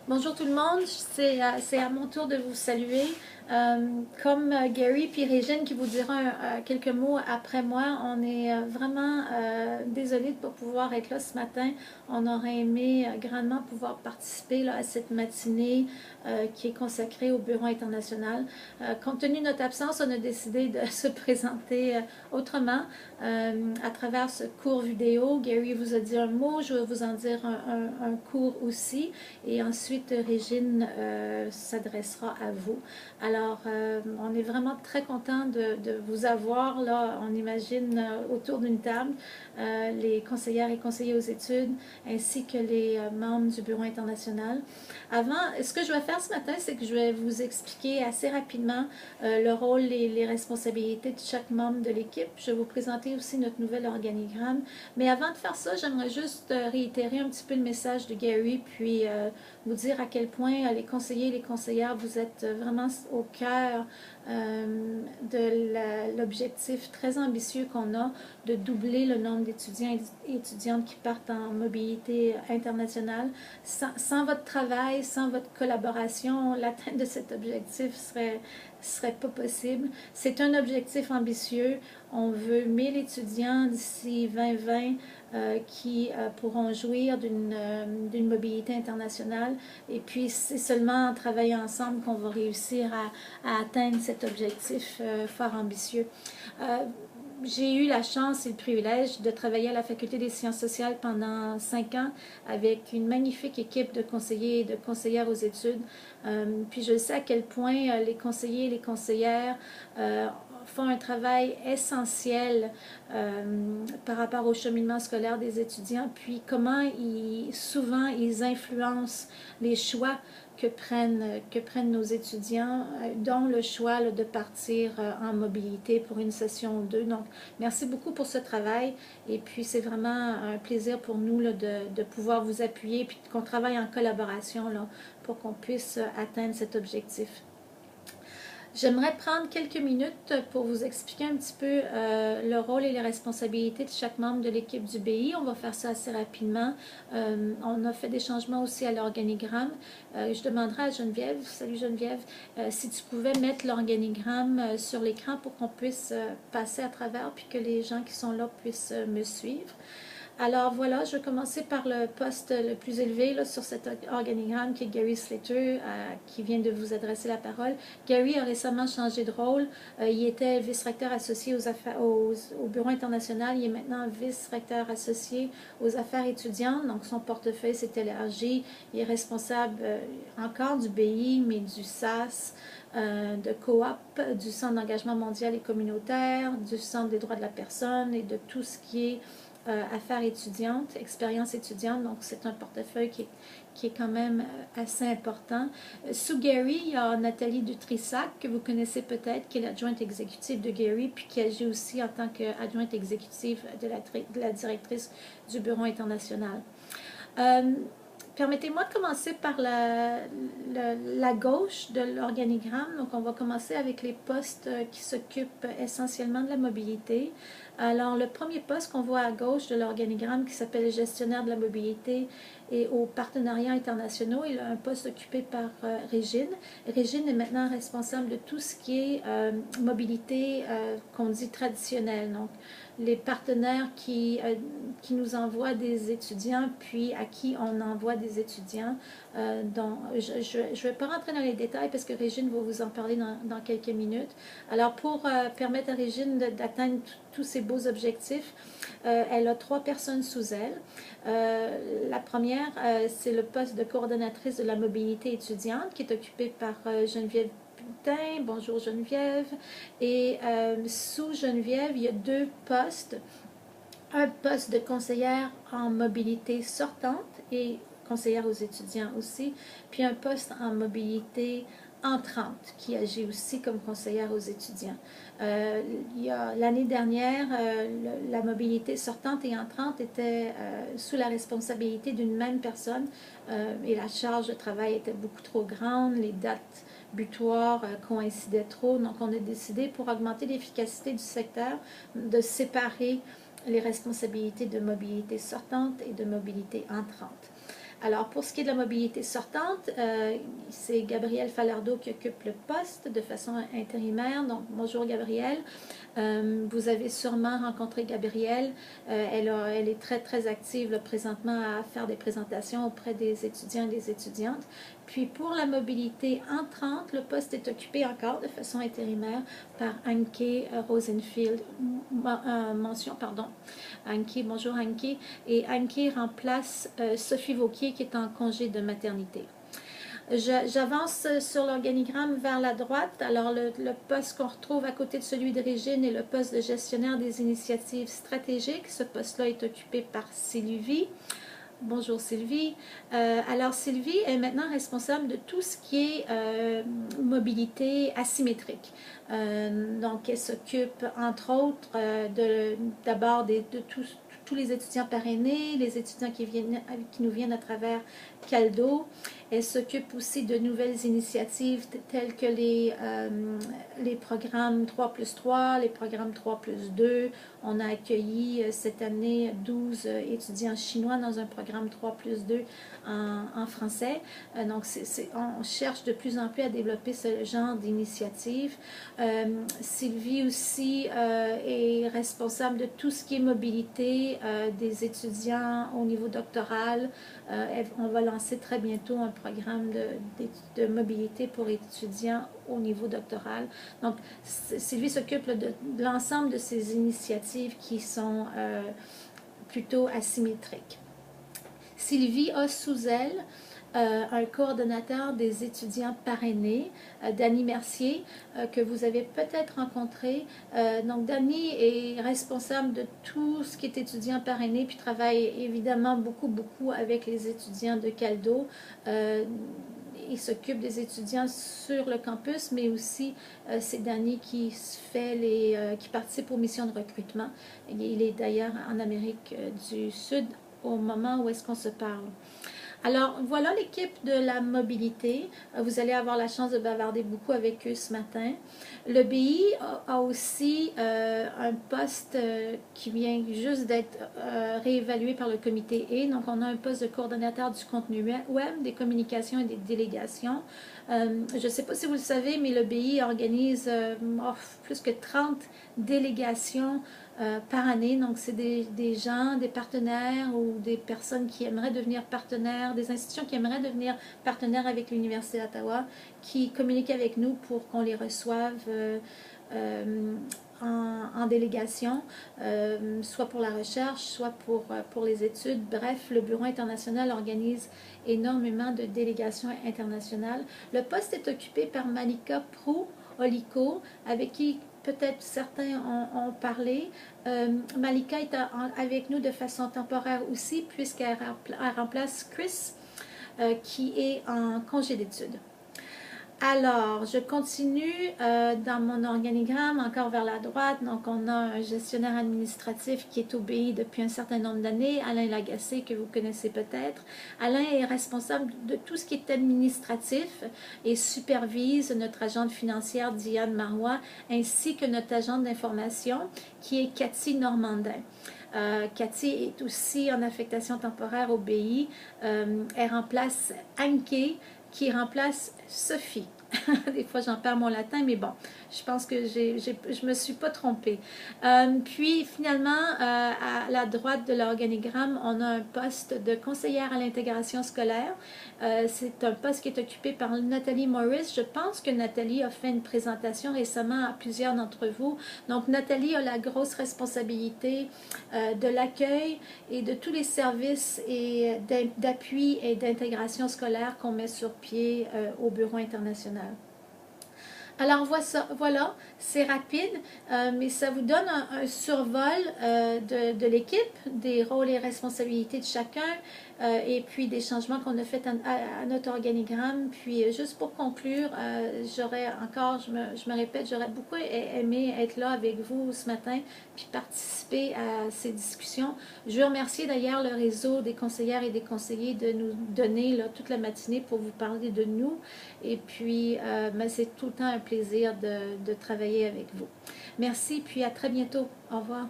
Bonjour tout le monde, c'est à mon tour de vous saluer. Comme Gary puis Régine qui vous dira quelques mots après moi, on est vraiment désolé de ne pas pouvoir être là ce matin. On aurait aimé grandement pouvoir participer là, à cette matinée qui est consacrée au Bureau international. Compte tenu de notre absence, on a décidé de se présenter autrement à travers ce court vidéo. Gary vous a dit un mot, je vais vous en dire un cours aussi. Et ensuite, Régine s'adressera à vous. Alors, on est vraiment très content de vous avoir là, on imagine, autour d'une table, les conseillères et conseillers aux études, ainsi que les membres du Bureau international. Avant, ce que je vais faire ce matin, c'est que je vais vous expliquer assez rapidement le rôle et les responsabilités de chaque membre de l'équipe. Je vais vous présenter aussi notre nouvel organigramme. Mais avant de faire ça, j'aimerais juste réitérer un petit peu le message de Gary, puis vous dire à quel point les conseillers et les conseillères, vous êtes vraiment au cœur de l'objectif très ambitieux qu'on a de doubler le nombre d'étudiants et étudiantes qui partent en mobilité internationale. Sans votre travail, sans votre collaboration, l'atteinte de cet objectif serait pas possible. C'est un objectif ambitieux. On veut 1000 étudiants d'ici 2020 qui pourront jouir d'une mobilité internationale. Et puis, c'est seulement en travaillant ensemble qu'on va réussir à atteindre cet objectif fort ambitieux. J'ai eu la chance et le privilège de travailler à la Faculté des sciences sociales pendant 5 ans avec une magnifique équipe de conseillers et de conseillères aux études. Puis je sais à quel point les conseillers et les conseillères font un travail essentiel par rapport au cheminement scolaire des étudiants, puis comment souvent ils influencent les choix que prennent nos étudiants, dont le choix là, de partir en mobilité pour une session ou deux. Donc, merci beaucoup pour ce travail. Et puis, c'est vraiment un plaisir pour nous là, de pouvoir vous appuyer, puis qu'on travaille en collaboration là, pour qu'on puisse atteindre cet objectif. J'aimerais prendre quelques minutes pour vous expliquer un petit peu le rôle et les responsabilités de chaque membre de l'équipe du BI. On va faire ça assez rapidement. On a fait des changements aussi à l'organigramme. Je demanderai à Geneviève, salut Geneviève, si tu pouvais mettre l'organigramme sur l'écran pour qu'on puisse passer à travers puis que les gens qui sont là puissent me suivre. Alors voilà, je vais commencer par le poste le plus élevé là, sur cet organigramme qui est Gary Slater, qui vient de vous adresser la parole. Gary a récemment changé de rôle. Il était vice-recteur associé au Bureau international. Il est maintenant vice-recteur associé aux affaires étudiantes. Donc son portefeuille s'est élargi. Il est responsable encore du BI, mais du SAS, de COOP, du Centre d'engagement mondial et communautaire, du Centre des droits de la personne et de tout ce qui est affaires étudiantes, expérience étudiante. Donc, c'est un portefeuille qui est quand même assez important. Sous Gary, il y a Nathalie Dutrissac, que vous connaissez peut-être, qui est l'adjointe exécutive de Gary, puis qui agit aussi en tant qu'adjointe exécutive de la directrice du Bureau international. Permettez-moi de commencer par la gauche de l'organigramme. Donc, on va commencer avec les postes qui s'occupent essentiellement de la mobilité. Alors, le premier poste qu'on voit à gauche de l'organigramme, qui s'appelle gestionnaire de la mobilité et aux partenariats internationaux, il a un poste occupé par Régine. Régine est maintenant responsable de tout ce qui est mobilité qu'on dit traditionnelle. Donc, les partenaires qui nous envoient des étudiants, puis à qui on envoie des étudiants. Donc, je ne vais pas rentrer dans les détails parce que Régine va vous en parler dans quelques minutes. Alors, pour permettre à Régine d'atteindre tous ces beaux objectifs, elle a 3 personnes sous elle. La première, c'est le poste de coordonnatrice de la mobilité étudiante qui est occupé par Geneviève. Bonjour Geneviève. Et sous Geneviève, il y a 2 postes. Un poste de conseillère en mobilité sortante et conseillère aux étudiants aussi, puis un poste en mobilité entrante qui agit aussi comme conseillère aux étudiants. L'année dernière, la mobilité sortante et entrante était sous la responsabilité d'une même personne et la charge de travail était beaucoup trop grande, les dates butoirs coïncidaient trop, donc on a décidé pour augmenter l'efficacité du secteur de séparer les responsabilités de mobilité sortante et de mobilité entrante. Alors, pour ce qui est de la mobilité sortante, c'est Gabrielle Falardeau qui occupe le poste de façon intérimaire. Donc, bonjour Gabrielle. Vous avez sûrement rencontré Gabrielle. Elle est très, très active là, présentement à faire des présentations auprès des étudiants et des étudiantes. Puis pour la mobilité entrante, le poste est occupé encore de façon intérimaire par Anke Rosenfield. Mention, pardon. Anke, bonjour Anke. Et Anke remplace Sophie Vauquier qui est en congé de maternité. J'avance sur l'organigramme vers la droite. Alors, le poste qu'on retrouve à côté de celui de Régine est le poste de gestionnaire des initiatives stratégiques. Ce poste-là est occupé par Sylvie. Bonjour Sylvie. Alors Sylvie est maintenant responsable de tout ce qui est mobilité asymétrique. Donc elle s'occupe entre autres d'abord de tous les étudiants parrainés, les étudiants qui nous viennent à travers Caldo. Elle s'occupe aussi de nouvelles initiatives telles que les programmes 3+3, les programmes 3+2. On a accueilli cette année 12 étudiants chinois dans un programme 3+2 en français. Donc, on cherche de plus en plus à développer ce genre d'initiative. Sylvie aussi est responsable de tout ce qui est mobilité des étudiants au niveau doctoral. On va lancer très bientôt un programme de mobilité pour étudiants au niveau doctoral. Donc, Sylvie s'occupe de l'ensemble de ces initiatives qui sont plutôt asymétriques. Sylvie a sous elle un coordonnateur des étudiants parrainés, Dany Mercier, que vous avez peut-être rencontré. Donc, Dany est responsable de tout ce qui est étudiant parrainé, puis travaille évidemment beaucoup avec les étudiants de Caldo. Il s'occupe des étudiants sur le campus, mais aussi c'est Dany qui participe aux missions de recrutement. Il est d'ailleurs en Amérique du Sud au moment où est-ce qu'on se parle. Alors, voilà l'équipe de la mobilité. Vous allez avoir la chance de bavarder beaucoup avec eux ce matin. Le BI a aussi un poste qui vient juste d'être réévalué par le comité E. Donc, on a un poste de coordonnateur du contenu web, des communications et des délégations. Je ne sais pas si vous le savez, mais le BI organise plus que 30 délégations par année. Donc, c'est des gens, des partenaires ou des personnes qui aimeraient devenir partenaires, des institutions qui aimeraient devenir partenaires avec l'Université d'Ottawa, qui communiquent avec nous pour qu'on les reçoive en délégation, soit pour la recherche, soit pour les études. Bref, le Bureau international organise énormément de délégations internationales. Le poste est occupé par Malika Prou-Olico, avec qui peut-être certains ont parlé. Malika est avec nous de façon temporaire aussi, puisqu'elle remplace Chris, qui est en congé d'études. Alors, je continue dans mon organigramme, encore vers la droite. Donc, on a un gestionnaire administratif qui est au BI depuis un certain nombre d'années, Alain Lagacé, que vous connaissez peut-être. Alain est responsable de tout ce qui est administratif et supervise notre agente financière, Diane Marois, ainsi que notre agente d'information, qui est Cathy Normandin. Cathy est aussi en affectation temporaire au BI. Elle remplace Anke, qui remplace Sophie. Des fois, j'en perds mon latin, mais bon, je pense que je me suis pas trompée. Puis, finalement, à la droite de l'organigramme, on a un poste de conseillère à l'intégration scolaire. C'est un poste qui est occupé par Nathalie Morris. Je pense que Nathalie a fait une présentation récemment à plusieurs d'entre vous. Donc, Nathalie a la grosse responsabilité de l'accueil et de tous les services et d'appui et d'intégration scolaire qu'on met sur pied au Bureau international. Alors voilà, c'est rapide, mais ça vous donne un survol de l'équipe, des rôles et responsabilités de chacun, et puis des changements qu'on a fait à notre organigramme. Puis juste pour conclure, j'aurais encore, je me répète, j'aurais beaucoup aimé être là avec vous ce matin, puis participer à ces discussions. Je veux remercier d'ailleurs le réseau des conseillères et des conseillers de nous donner là, toute la matinée pour vous parler de nous. Et puis, c'est tout le temps un plaisir de travailler avec vous. Merci, puis à très bientôt. Au revoir.